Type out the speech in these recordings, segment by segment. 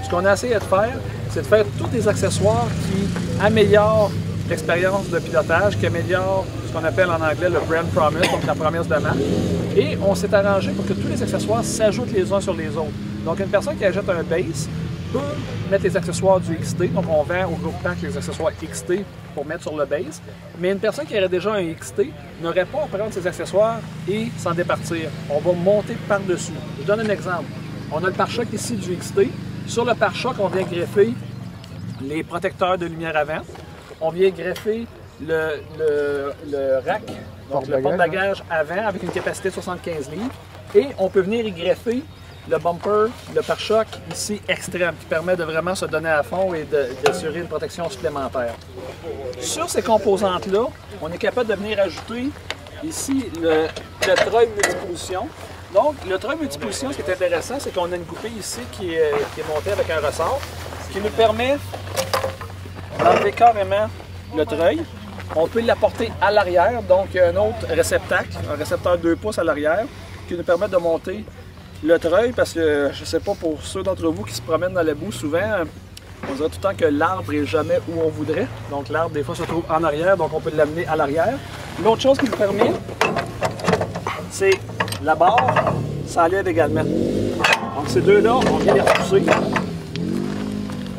Ce qu'on a essayé de faire, c'est de faire tous des accessoires qui améliorent l'expérience de pilotage, qui améliorent ce qu'on appelle en anglais le brand promise, donc la promesse de marque. Et on s'est arrangé pour que tous les accessoires s'ajoutent les uns sur les autres. Donc une personne qui achète un base peut mettre les accessoires du XT, donc on vend au groupe pack les accessoires XT pour mettre sur le base, mais une personne qui aurait déjà un XT n'aurait pas à prendre ses accessoires et s'en départir. On va monter par-dessus. Je donne un exemple. On a le pare-choc ici du XT. Sur le pare-choc, on vient greffer les protecteurs de lumière avant. On vient greffer le rack, donc le porte-bagages avant avec une capacité de 75 livres. Et on peut venir y greffer le bumper, le pare-choc ici extrême qui permet de vraiment se donner à fond et d'assurer une protection supplémentaire. Sur ces composantes-là, on est capable de venir ajouter ici le treuil multiposition. Donc, le treuil multiposition, ce qui est intéressant, c'est qu'on a une coupée ici qui est montée avec un ressort, ce qui nous permet d'enlever carrément le treuil. On peut l'apporter à l'arrière, donc il y a un autre réceptacle, un récepteur 2 pouces à l'arrière, qui nous permet de monter le treuil, parce que je ne sais pas pour ceux d'entre vous qui se promènent dans la boue souvent, on dirait tout le temps que l'arbre n'est jamais où on voudrait. Donc l'arbre des fois se trouve en arrière, donc on peut l'amener à l'arrière. L'autre chose qui nous permet, c'est la barre s'enlève également. Donc ces deux-là, on vient les repousser.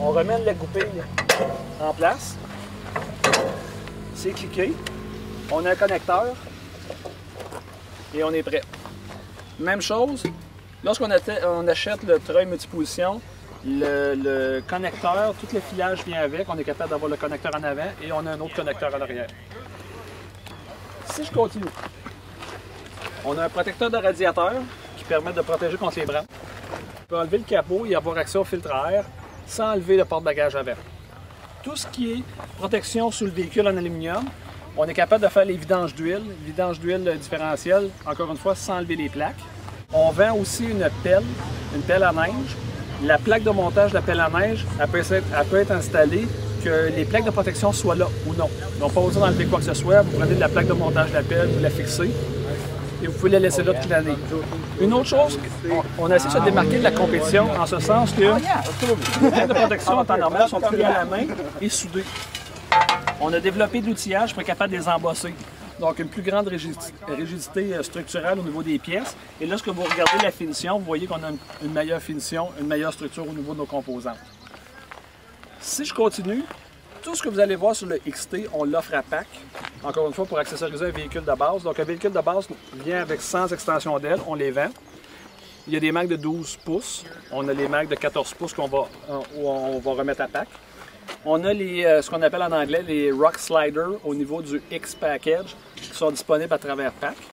On remet la goupille en place. C'est cliqué. On a un connecteur et on est prêt. Même chose, lorsqu'on achète le treuil multiposition, le connecteur, tout le filage vient avec. On est capable d'avoir le connecteur en avant et on a un autre connecteur à l'arrière. Si je continue, on a un protecteur de radiateur qui permet de protéger contre les branches. On peut enlever le capot et avoir accès au filtre à air sans enlever le porte-bagages avant. Tout ce qui est protection sous le véhicule en aluminium, on est capable de faire les vidanges d'huile différentielle, encore une fois, sans enlever les plaques. On vend aussi une pelle à neige. La plaque de montage de la pelle à neige, elle peut être installée que les plaques de protection soient là ou non. Donc, pas besoin d'enlever quoi que ce soit. Vous prenez de la plaque de montage de la pelle, vous la fixez et vous pouvez la laisser là toute l'année. Une autre chose, on a essayé de se démarquer de la compétition en ce sens que les plaques de protection en temps normal sont pliées à la main et soudées. On a développé de l'outillage pour être capable de les embosser. Donc, une plus grande rigidité structurelle au niveau des pièces. Et lorsque vous regardez la finition, vous voyez qu'on a une meilleure finition, une meilleure structure au niveau de nos composantes. Si je continue, tout ce que vous allez voir sur le XT, on l'offre à pack. Encore une fois, pour accessoriser un véhicule de base. Donc, un véhicule de base vient avec 100 extensions d'aile, on les vend. Il y a des Macs de 12 pouces. On a les Macs de 14 pouces où on va remettre à pack. On a ce qu'on appelle en anglais les Rock Sliders au niveau du X Package qui sont disponibles à travers pack.